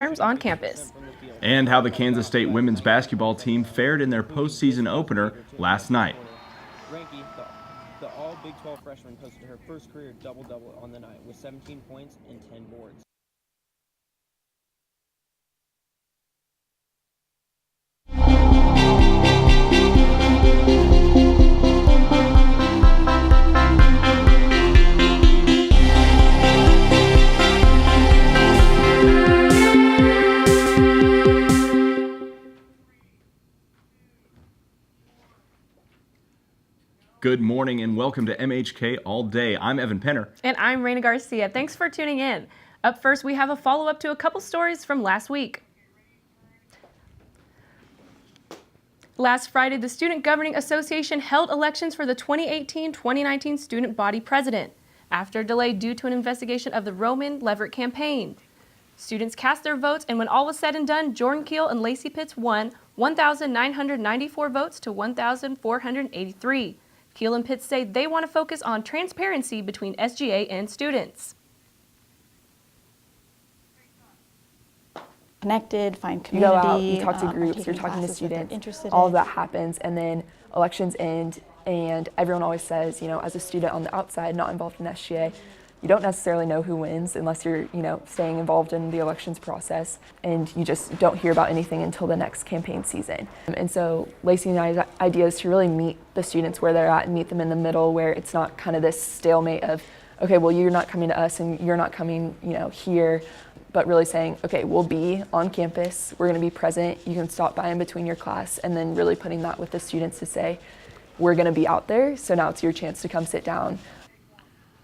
on campus. And how the Kansas State women's basketball team fared in their postseason opener last night. Ranky, the all Big 12 freshman, posted her first career double-double on the night with 17 points and 10 boards. Good morning and welcome to MHK All Day. I'm Evan Penner. And I'm Raina Garcia. Thanks for tuning in. Up first, we have a follow-up to a couple stories from last week. Last Friday, the Student Governing Association held elections for the 2018-2019 student body president, after a delay due to an investigation of the Roman Leverett campaign. Students cast their votes, and when all was said and done, Jordan Keel and Lacey Pitts won 1,994 votes to 1,483. Keel and Pitts say they want to focus on transparency between SGA and students. Connected, find community. You go out, you talk to groups, you're talking to students, all of that happens, and then elections end, and everyone always says, as a student on the outside, not involved in SGA, you don't necessarily know who wins unless you're, staying involved in the elections process, and you just don't hear about anything until the next campaign season. And so Lacey and I's idea is to really meet the students where they're at and meet them in the middle, where it's not kind of this stalemate of, okay, well, you're not coming to us and you're not coming, here, but really saying, okay, we'll be on campus, we're going to be present, you can stop by in between your class, and then really putting that with the students to say, we're going to be out there, so now it's your chance to come sit down.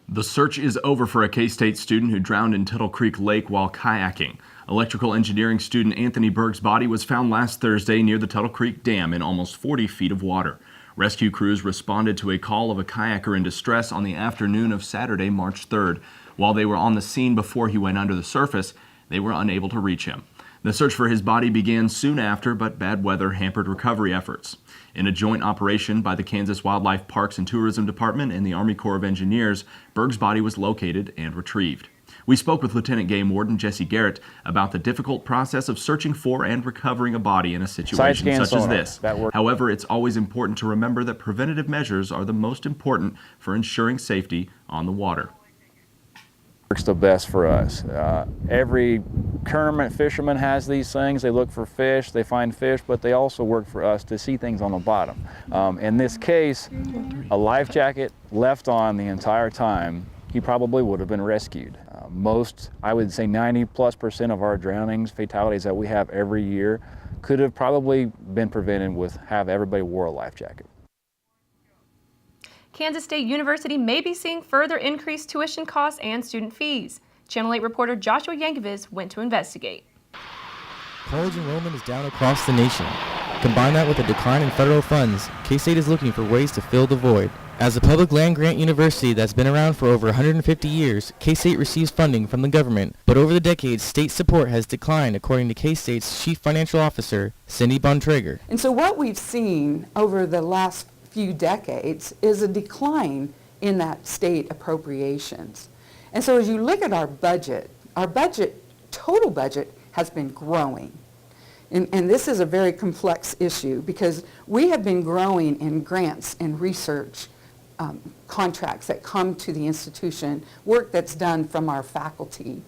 The search is over for a K-State student who drowned in Tuttle Creek Lake while kayaking. Electrical engineering student Anthony Berg's body was found last Thursday near the Tuttle Creek Dam in almost 40 feet of water. Rescue crews responded to a call of a kayaker in distress on the afternoon of Saturday, March 3rd. While they were on the scene before he went under the surface, they were unable to reach him. The search for his body began soon after, but bad weather hampered recovery efforts. In a joint operation by the Kansas Wildlife Parks and Tourism Department and the Army Corps of Engineers, Berg's body was located and retrieved. We spoke with Lieutenant Game Warden Jesse Garrett about the difficult process of searching for and recovering a body in a situation such as this. However, it's always important to remember that preventative measures are the most important for ensuring safety on the water. Works the best for us. Every tournament fisherman has these things. They look for fish, they find fish, but they also work for us to see things on the bottom. In this case, a life jacket left on the entire time, he probably would have been rescued. Most, I would say 90+% of our drownings, fatalities that we have every year could have probably been prevented with have everybody wore a life jacket. Kansas State University may be seeing further increased tuition costs and student fees. Channel 8 reporter Joshua Yankovic went to investigate. College enrollment is down across the nation. Combine that with a decline in federal funds, K-State is looking for ways to fill the void. As a public land-grant university that's been around for over 150 years, K-State receives funding from the government, but over the decades, state support has declined, according to K-State's Chief Financial Officer, Cindy Bontrager. And so what we've seen over the last few decades is a decline in that state appropriations. And so as you look at our budget, total budget has been growing. And this is a very complex issue because we have been growing in grants and research contracts that come to the institution, work that's done from our faculty.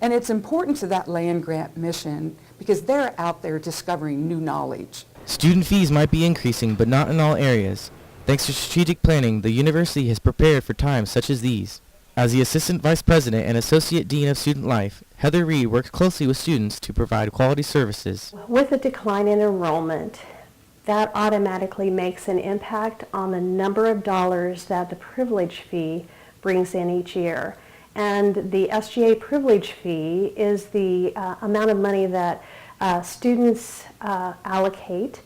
And it's important to that land grant mission because they're out there discovering new knowledge. Student fees might be increasing, but not in all areas. Thanks to strategic planning, the university has prepared for times such as these. As the Assistant Vice President and Associate Dean of Student Life, Heather Reed works closely with students to provide quality services. With a decline in enrollment, that automatically makes an impact on the number of dollars that the privilege fee brings in each year. And the SGA privilege fee is the amount of money that students allocate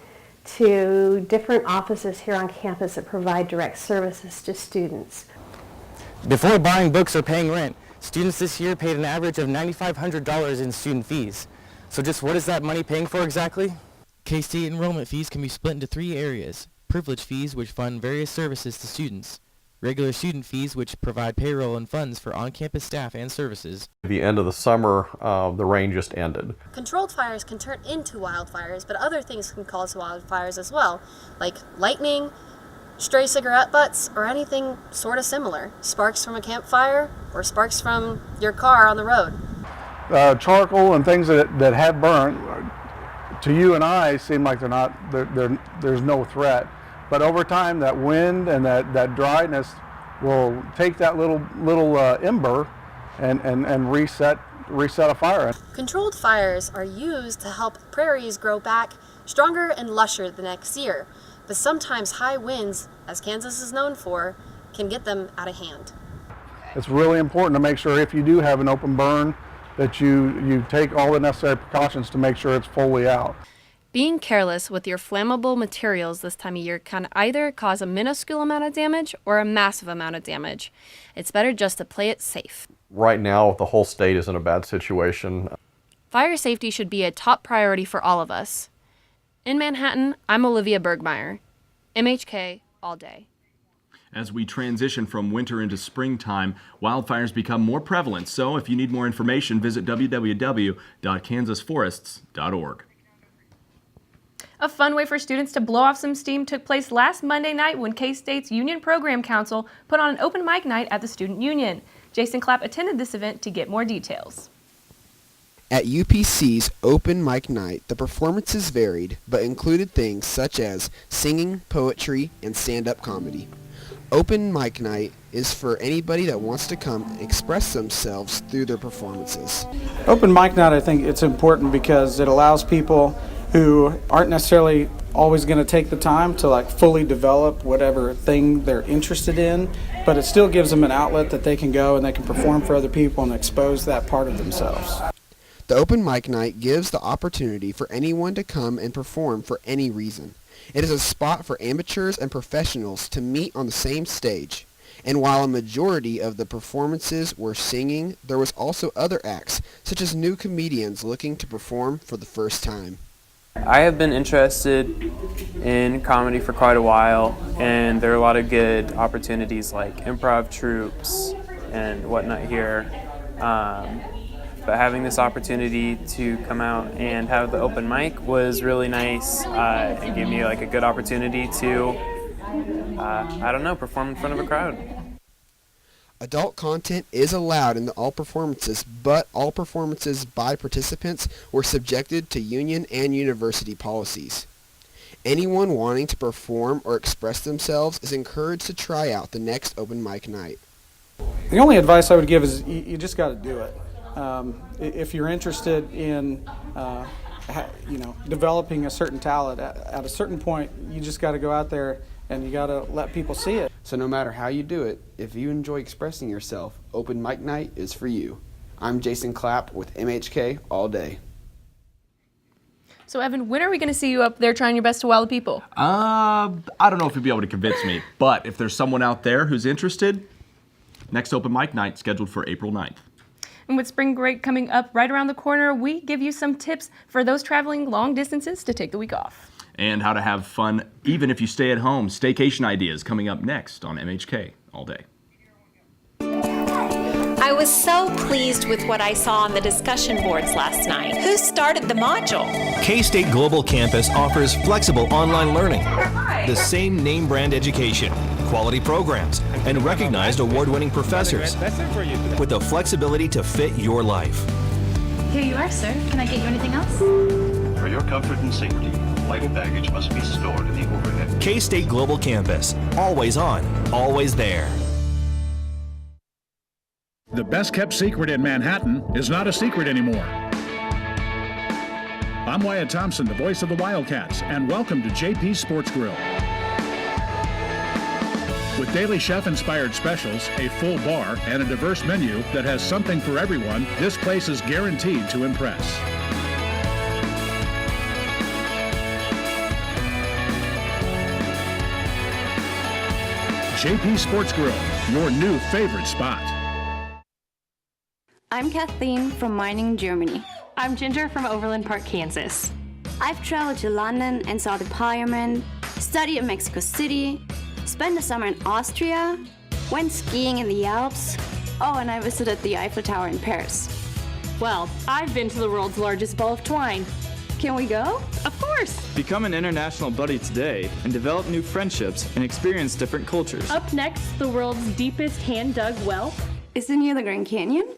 to different offices here on campus that provide direct services to students. Before buying books or paying rent, students this year paid an average of $9,500 in student fees. So just what is that money paying for exactly? K-State enrollment fees can be split into three areas. Privilege fees, which fund various services to students. regular student fees, which provide payroll and funds for on-campus staff and services. At the end of the summer, the rain just ended. Controlled fires can turn into wildfires, but other things can cause wildfires as well, like lightning, stray cigarette butts, or anything sort of similar. Sparks from a campfire or sparks from your car on the road. Charcoal and things that have burnt, to you and I, seem like there's no threat. But over time, that wind and that dryness will take that little ember and reset a fire. Controlled fires are used to help prairies grow back stronger and lusher the next year. But sometimes high winds, as Kansas is known for, can get them out of hand. It's really important to make sure if you do have an open burn that you take all the necessary precautions to make sure it's fully out. Being careless with your flammable materials this time of year can either cause a minuscule amount of damage or a massive amount of damage. It's better just to play it safe. Right now, the whole state is in a bad situation. Fire safety should be a top priority for all of us. In Manhattan, I'm Olivia Bergmeyer. MHK all day. As we transition from winter into springtime, wildfires become more prevalent. So if you need more information, visit www.kansasforests.org. A fun way for students to blow off some steam took place last Monday night when K-State's Union Program Council put on an open mic night at the Student Union. Jason Clapp attended this event to get more details. At UPC's open mic night, the performances varied, but included things such as singing, poetry, and stand-up comedy. Open mic night is for anybody that wants to come and express themselves through their performances. Open mic night, I think it's important because it allows people who aren't necessarily always going to take the time to fully develop whatever thing they're interested in, but it still gives them an outlet that they can go and they can perform for other people and expose that part of themselves. The open mic night gives the opportunity for anyone to come and perform for any reason. It is a spot for amateurs and professionals to meet on the same stage. And while a majority of the performances were singing, there was also other acts, such as new comedians looking to perform for the first time. I have been interested in comedy for quite a while, and there are a lot of good opportunities like improv troupes and whatnot here. But having this opportunity to come out and have the open mic was really nice. It gave me a good opportunity to, perform in front of a crowd. Adult content is allowed in all performances, but all performances by participants were subjected to union and university policies. Anyone wanting to perform or express themselves is encouraged to try out the next open mic night. The only advice I would give is you just got to do it. If you're interested in developing a certain talent, at a certain point, you just got to go out there and you got to let people see it. So no matter how you do it, if you enjoy expressing yourself, open mic night is for you. I'm Jason Clapp with MHK All Day. So Evan, when are we going to see you up there trying your best to wow the people? I don't know if you'll be able to convince me, but if there's someone out there who's interested, next open mic night scheduled for April 9th. And with spring break coming up right around the corner, we give you some tips for those traveling long distances to take the week off. And how to have fun even if you stay at home. Staycation ideas coming up next on MHK All Day. I was so pleased with what I saw on the discussion boards last night. Who started the module? K-State Global Campus offers flexible online learning, the same name brand education, quality programs, and recognized award-winning professors with the flexibility to fit your life. Here you are, sir. Can I get you anything else? For your comfort and safety, light baggage must be stored in the overhead. K-State Global Campus. Always on, always there. The best kept secret in Manhattan is not a secret anymore. I'm Wyatt Thompson, the voice of the Wildcats, and welcome to JP's Sports Grill. With daily chef-inspired specials, a full bar, and a diverse menu that has something for everyone, this place is guaranteed to impress. JP Sports Grill, your new favorite spot. I'm Kathleen from Mining, Germany. I'm Ginger from Overland Park, Kansas. I've traveled to London and saw the Parliament, studied in Mexico City, spent the summer in Austria, Went skiing in the Alps. Oh, and I visited the Eiffel Tower in Paris. Well, I've been to the world's largest ball of twine. Can we go? Of course! Become an international buddy today and develop new friendships and experience different cultures. Up next, the world's deepest hand-dug well. Is it near the Grand Canyon?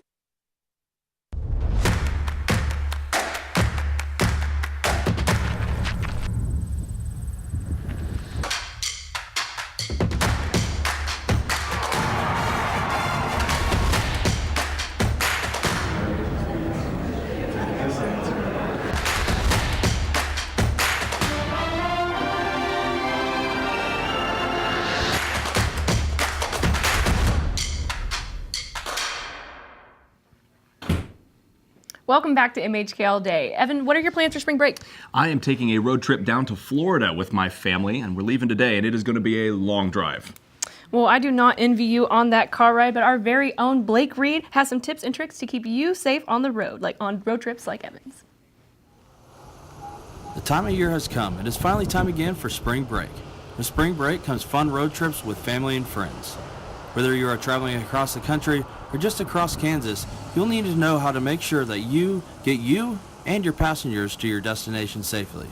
Welcome back to MHK All Day. Evan, what are your plans for spring break? I am taking a road trip down to Florida with my family, and we're leaving today, and it is going to be a long drive. Well, I do not envy you on that car ride, but our very own Blake Reed has some tips and tricks to keep you safe on the road, like on road trips like Evan's. The time of year has come. It is finally time again for spring break. With spring break comes fun road trips with family and friends. Whether you are traveling across the country or just across Kansas, you'll need to know how to make sure that you get you and your passengers to your destination safely.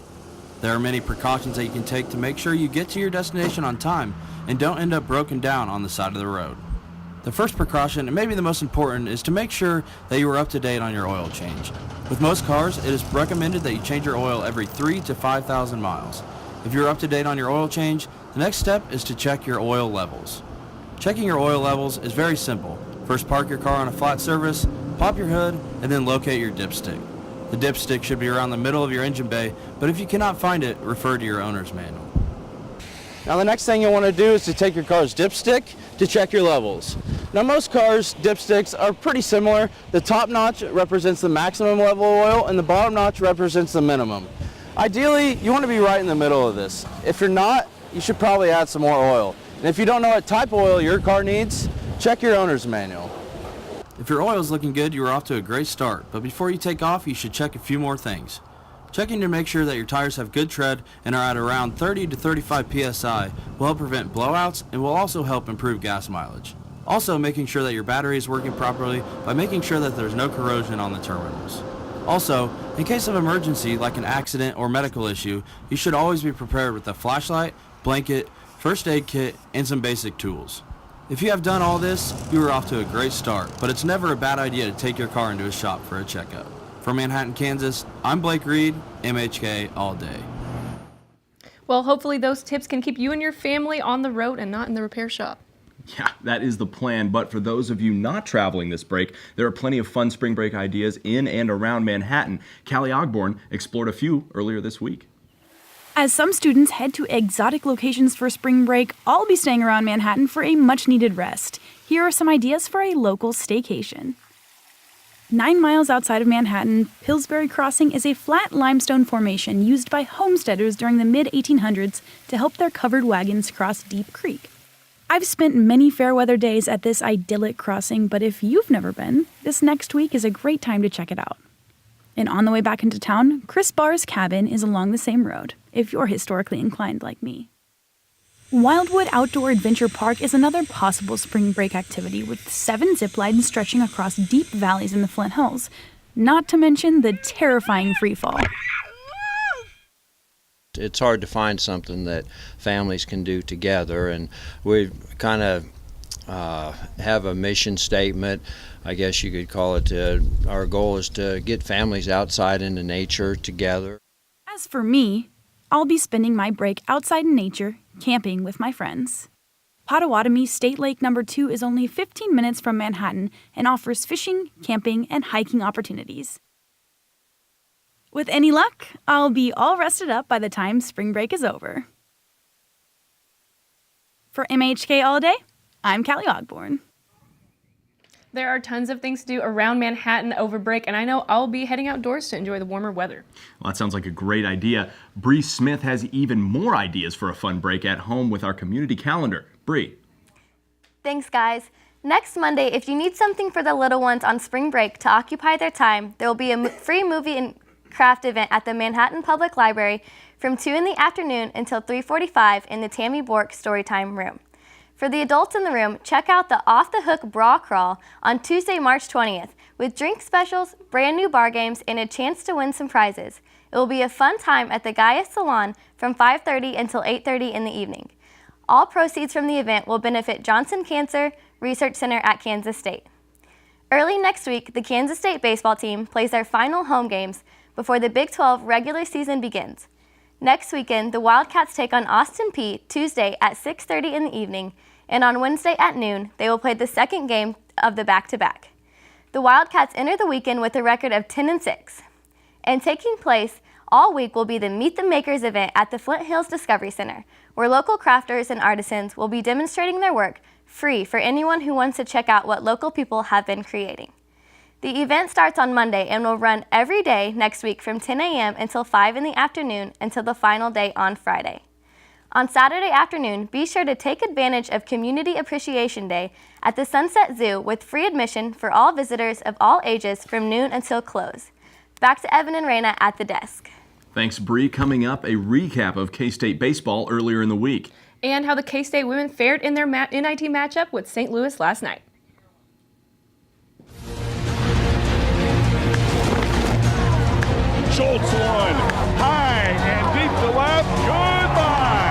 There are many precautions that you can take to make sure you get to your destination on time and don't end up broken down on the side of the road. The first precaution, and maybe the most important, is to make sure that you are up to date on your oil change. With most cars, it is recommended that you change your oil every 3,000 to 5,000 miles. If you're up to date on your oil change, the next step is to check your oil levels. Checking your oil levels is very simple. First, park your car on a flat surface, pop your hood, and then locate your dipstick. The dipstick should be around the middle of your engine bay, but if you cannot find it, refer to your owner's manual. Now the next thing you'll want to do is to take your car's dipstick to check your levels. Now most cars' dipsticks are pretty similar. The top notch represents the maximum level of oil and the bottom notch represents the minimum. Ideally, you want to be right in the middle of this. If you're not, you should probably add some more oil. And if you don't know what type of oil your car needs, check your owner's manual. If your oil is looking good, you are off to a great start, but before you take off, you should check a few more things. Checking to make sure that your tires have good tread and are at around 30 to 35 psi will help prevent blowouts and will also help improve gas mileage. Also, making sure that your battery is working properly by making sure that there's no corrosion on the terminals. Also, in case of emergency like an accident or medical issue, you should always be prepared with a flashlight, blanket, first aid kit, and some basic tools. If you have done all this, you are off to a great start, but it's never a bad idea to take your car into a shop for a checkup. From Manhattan, Kansas, I'm Blake Reed, MHK All Day. Well, hopefully those tips can keep you and your family on the road and not in the repair shop. Yeah, that is the plan, but for those of you not traveling this break, there are plenty of fun spring break ideas in and around Manhattan. Callie Ogborn explored a few earlier this week. As some students head to exotic locations for spring break, I'll be staying around Manhattan for a much-needed rest. Here are some ideas for a local staycation. 9 miles outside of Manhattan, Pillsbury Crossing is a flat limestone formation used by homesteaders during the mid-1800s to help their covered wagons cross Deep Creek. I've spent many fair weather days at this idyllic crossing, but if you've never been, this next week is a great time to check it out. And on the way back into town, Chris Barr's cabin is along the same road, if you're historically inclined like me. Wildwood Outdoor Adventure Park is another possible spring break activity with 7 zip lines stretching across deep valleys in the Flint Hills, not to mention the terrifying freefall. It's hard to find something that families can do together, and we kind of have a mission statement, I guess you could call it. Our goal is to get families outside into nature together. As for me, I'll be spending my break outside in nature, camping with my friends. Pottawatomie State Lake No. 2 is only 15 minutes from Manhattan and offers fishing, camping, and hiking opportunities. With any luck, I'll be all rested up by the time spring break is over. For MHK All Day, I'm Callie Ogborn. There are tons of things to do around Manhattan over break, and I know I'll be heading outdoors to enjoy the warmer weather. Well, that sounds like a great idea. Bree Smith has even more ideas for a fun break at home with our community calendar. Bree. Thanks, guys. Next Monday, if you need something for the little ones on spring break to occupy their time, there will be a free movie and craft event at the Manhattan Public Library from 2 in the afternoon until 3:45 in the Tammy Bork Storytime Room. For the adults in the room, check out the Off the Hook Bra Crawl on Tuesday, March 20th, with drink specials, brand new bar games, and a chance to win some prizes. It will be a fun time at the Gaia Salon from 5:30 until 8:30 in the evening. All proceeds from the event will benefit Johnson Cancer Research Center at Kansas State. Early next week, the Kansas State baseball team plays their final home games before the Big 12 regular season begins. Next weekend, the Wildcats take on Austin Peay Tuesday at 6:30 in the evening, and on Wednesday at noon, they will play the second game of the back-to-back. The Wildcats enter the weekend with a record of 10-6. And taking place all week will be the Meet the Makers event at the Flint Hills Discovery Center, where local crafters and artisans will be demonstrating their work free for anyone who wants to check out what local people have been creating. The event starts on Monday and will run every day next week from 10 a.m. until 5 in the afternoon until the final day on Friday. On Saturday afternoon, be sure to take advantage of Community Appreciation Day at the Sunset Zoo with free admission for all visitors of all ages from noon until close. Back to Evan and Raina at the desk. Thanks, Bree. Coming up, a recap of K-State baseball earlier in the week. And how the K-State women fared in their NIT matchup with St. Louis last night. Schultz one, high and deep to left, goodbye.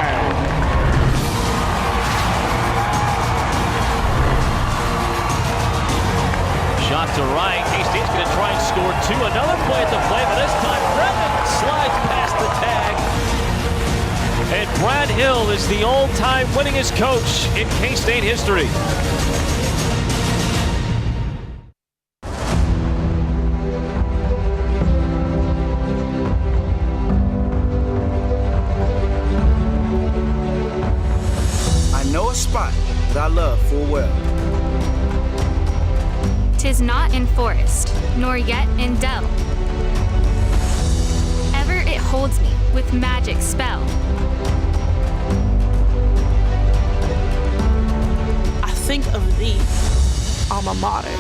Shot to right, K-State's going to try and score two. Another play at the plate, but this time Brennan slides past the tag. And Brad Hill is the all-time winningest coach in K-State history. Spot that I love full well. 'Tis not in forest, nor yet in dell. Ever it holds me with magic spell. I think of thee, alma mater.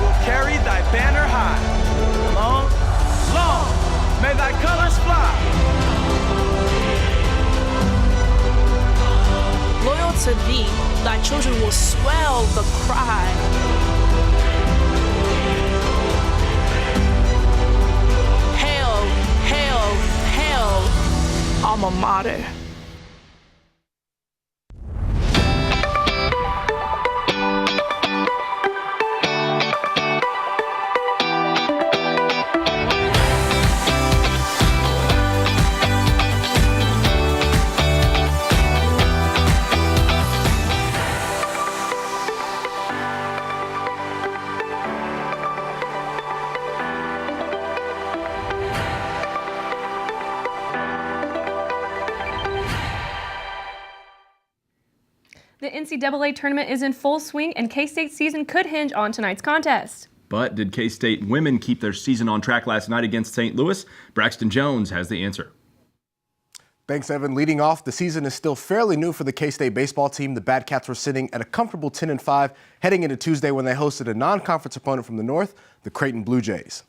We'll carry thy banner high. Long, long. May thy colors fly. Loyal to thee, thy children will swell the cry. Hail, hail, hail, alma mater. The NCAA tournament is in full swing, and K-State's season could hinge on tonight's contest. But did K-State women keep their season on track last night against St. Louis? Braxton Jones has the answer. Thanks, Evan. Leading off, the season is still fairly new for the K-State baseball team. The Bad Cats were sitting at a comfortable 10-5 heading into Tuesday when they hosted a non-conference opponent from the north, the Creighton Blue Jays.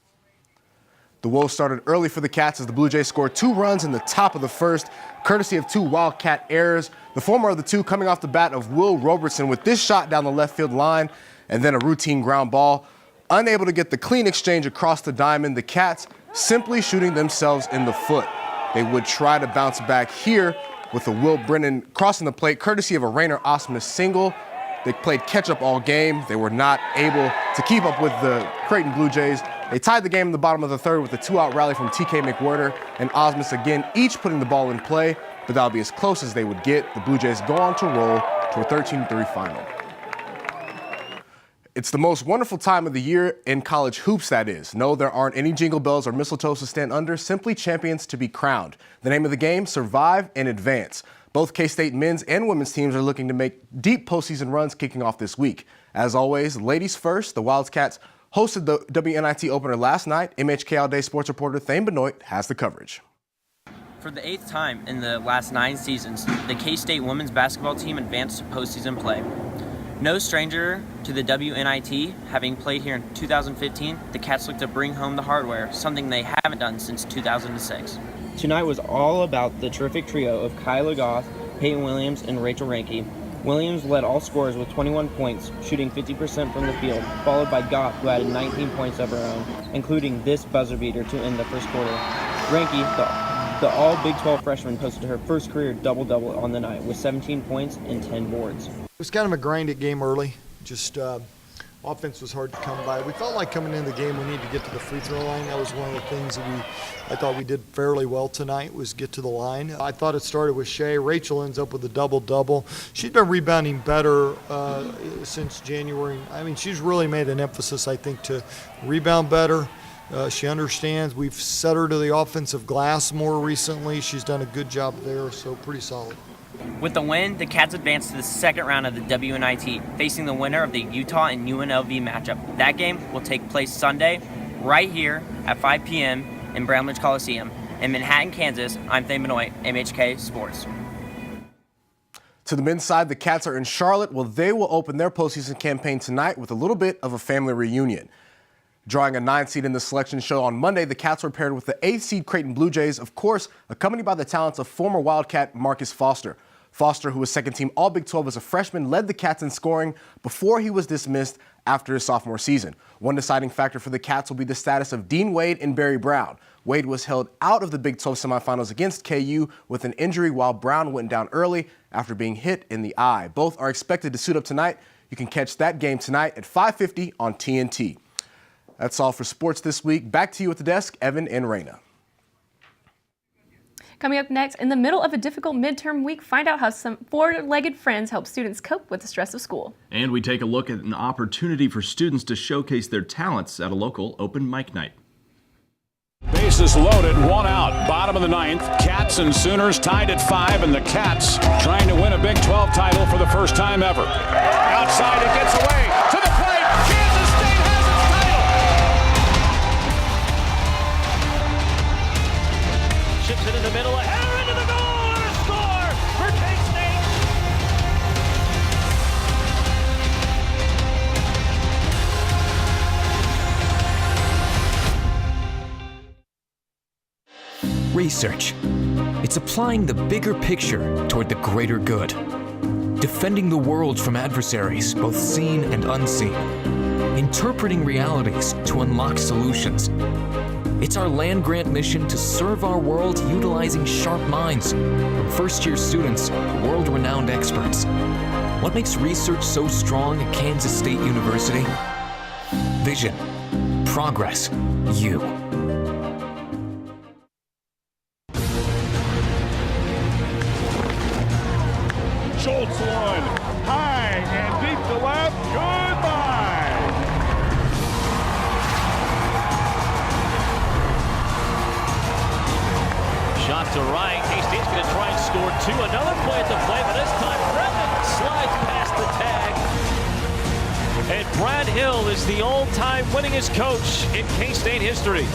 The woes started early for the Cats as the Blue Jays scored 2 runs in the top of the first, courtesy of 2 Wildcat errors. The former of the 2 coming off the bat of Will Robertson with this shot down the left field line and then a routine ground ball. Unable to get the clean exchange across the diamond, the Cats simply shooting themselves in the foot. They would try to bounce back here with a Will Brennan crossing the plate, courtesy of a Rainer Osmus single. They played catch-up all game. They were not able to keep up with the Creighton Blue Jays. They tied the game in the bottom of the third with a 2-out rally from TK McWhirter and Osmus again, each putting the ball in play, but that'll be as close as they would get. The Blue Jays go on to roll to a 13-3 final. It's the most wonderful time of the year in college hoops, that is. No, there aren't any jingle bells or mistletoes to stand under, simply champions to be crowned. The name of the game, survive and advance. Both K-State men's and women's teams are looking to make deep postseason runs kicking off this week. As always, ladies first, the Wildcats hosted the WNIT opener last night. MHK All Day sports reporter Thane Benoit has the coverage. For the 8th time in the last 9 seasons, the K-State women's basketball team advanced to postseason play. No stranger to the WNIT, having played here in 2015, the Cats look to bring home the hardware, something they haven't done since 2006. Tonight was all about the terrific trio of Kyla Goff, Peyton Williams, and Rachel Ranke. Williams led all scorers with 21 points, shooting 50% from the field, followed by Goff, who added 19 points of her own, including this buzzer beater to end the first quarter. Ranke, the all Big 12 freshman, posted her first career double-double on the night with 17 points and 10 boards. It was kind of a grinded game early. Just offense was hard to come by. We felt like coming into the game we needed to get to the free throw line. That was one of the things that I thought we did fairly well tonight, was get to the line. I thought it started with Shea. Rachel ends up with a double-double. She's been rebounding better since January. I mean, she's really made an emphasis, I think, to rebound better. She understands. We've set her to the offensive glass more recently. She's done a good job there, so pretty solid. With the win, the Cats advance to the second round of the WNIT, facing the winner of the Utah and UNLV matchup. That game will take place Sunday, right here at 5 p.m. in Bramlage Coliseum. In Manhattan, Kansas, I'm Thane Benoit, MHK Sports. To the men's side, the Cats are in Charlotte. Well, they will open their postseason campaign tonight with a little bit of a family reunion. Drawing a 9 seed in the selection show on Monday, the Cats were paired with the 8 seed Creighton Blue Jays, of course, accompanied by the talents of former Wildcat Marcus Foster. Foster, who was second-team All-Big 12 as a freshman, led the Cats in scoring before he was dismissed after his sophomore season. One deciding factor for the Cats will be the status of Dean Wade and Barry Brown. Wade was held out of the Big 12 semifinals against KU with an injury, while Brown went down early after being hit in the eye. Both are expected to suit up tonight. You can catch that game tonight at 5:50 on TNT. That's all for sports this week. Back to you at the desk, Evan and Raina. Coming up next, in the middle of a difficult midterm week, find out how some four-legged friends help students cope with the stress of school. And we take a look at an opportunity for students to showcase their talents at a local open mic night. Bases loaded, one out, bottom of the ninth. Cats and Sooners tied at 5, and the Cats trying to win a Big 12 title for the first time ever. Outside, it gets away to the plate. Kansas State has its title. Chips it in the middle, a header into the goal, and a score for K-State. Research. It's applying the bigger picture toward the greater good. Defending the world from adversaries, both seen and unseen. Interpreting realities to unlock solutions. It's our land-grant mission to serve our world utilizing sharp minds, from first-year students to world-renowned experts. What makes research so strong at Kansas State University? Vision. Progress. You. Schultz one, high and deep to left, goodbye. Shot to right, K-State's going to try and score two. Another play at the plate, but this time Brevin slides past the tag. And Brad Hill is the all-time winningest coach in K-State history.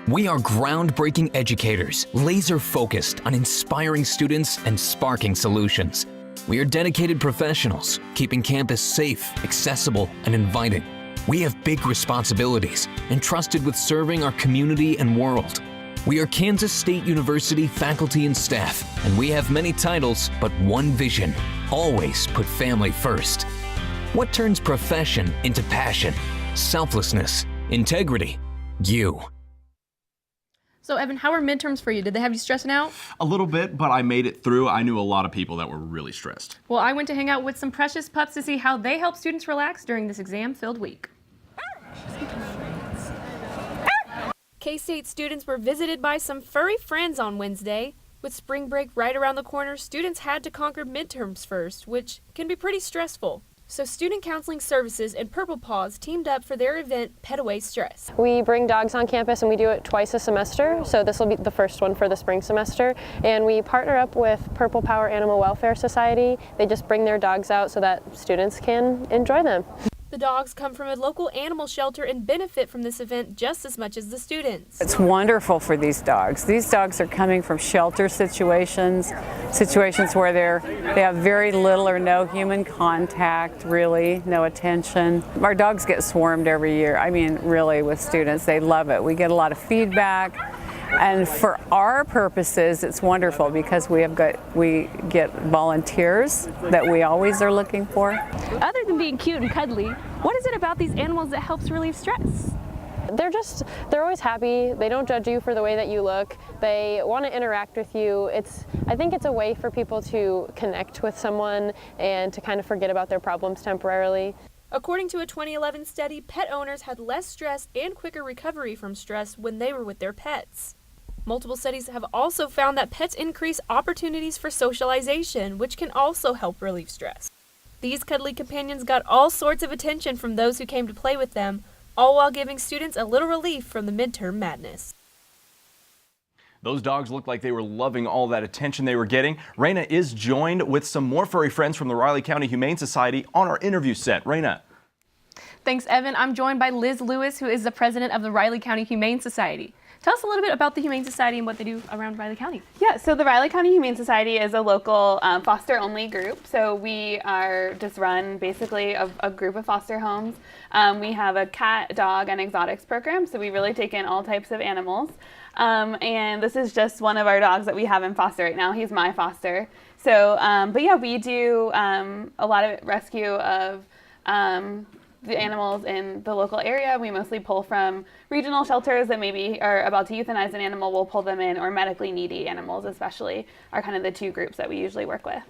We are groundbreaking educators, laser-focused on inspiring students and sparking solutions. We are dedicated professionals, keeping campus safe, accessible, and inviting. We have big responsibilities, entrusted with serving our community and world. We are Kansas State University faculty and staff, and we have many titles, but one vision: always put family first. What turns profession into passion? Selflessness, integrity, you. So, Evan, how were midterms for you? Did they have you stressing out? A little bit, but I made it through. I knew a lot of people that were really stressed. Well, I went to hang out with some precious pups to see how they help students relax during this exam-filled week. K-State students were visited by some furry friends on Wednesday. With spring break right around the corner, students had to conquer midterms first, which can be pretty stressful. So Student Counseling Services and Purple Paws teamed up for their event, Pet Away Stress. We bring dogs on campus and we do it twice a semester, so this will be the first one for the spring semester. And we partner up with Purple Power Animal Welfare Society. They just bring their dogs out so that students can enjoy them. The the dogs come from a local animal shelter and benefit from this event just as much as the students. It's wonderful for these dogs. These dogs are coming from shelter situations where they have very little or no human contact, really, no attention. Our dogs get swarmed every year. I mean, really, with students. They love it. We get a lot of feedback. And for our purposes, it's wonderful because we get volunteers that we always are looking for. Other than being cute and cuddly, what is it about these animals that helps relieve stress? They're always happy. They don't judge you for the way that you look. They want to interact with you. I think it's a way for people to connect with someone and to kind of forget about their problems temporarily. According to a 2011 study, pet owners had less stress and quicker recovery from stress when they were with their pets. Multiple studies have also found that pets increase opportunities for socialization, which can also help relieve stress. These cuddly companions got all sorts of attention from those who came to play with them, all while giving students a little relief from the midterm madness. Those dogs looked like they were loving all that attention they were getting. Raina is joined with some more furry friends from the Riley County Humane Society on our interview set. Raina. Thanks, Evan. I'm joined by Liz Lewis, who is the president of the Riley County Humane Society. Tell us a little bit about the Humane Society and what they do around Riley County. Yeah, so the Riley County Humane Society is a local foster-only group. So we are just run basically a group of foster homes. We have a cat, dog, and exotics program, so we really take in all types of animals. And this is just one of our dogs that we have in foster right now. He's my foster. So, but yeah, we do a lot of rescue of the animals in the local area. We mostly pull from regional shelters that maybe are about to euthanize an animal. We'll pull them in, or medically needy animals especially are kind of the two groups that we usually work with.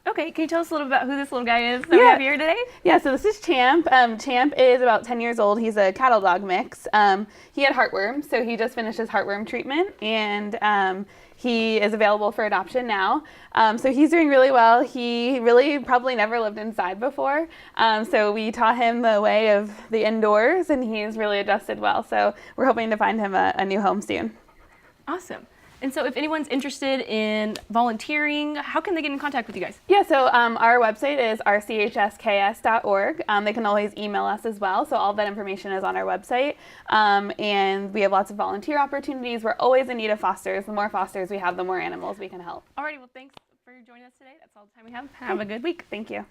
Okay, can you tell us a little about who this little guy is that we have here today? Yeah, so this is Champ. Champ is about 10 years old. He's a cattle dog mix. He had heartworm, so he just finished his heartworm treatment, and he is available for adoption now. So he's doing really well. He really probably never lived inside before, so we taught him the way of the indoors, and he's really adjusted well. So we're hoping to find him a new home soon. Awesome. And so if anyone's interested in volunteering, how can they get in contact with you guys? Yeah, so our website is rchsks.org. They can always email us as well, so all that information is on our website. And we have lots of volunteer opportunities. We're always in need of fosters. The more fosters we have, the more animals we can help. Alrighty, well, thanks for joining us today. That's all the time we have. Have a good week. Thank you.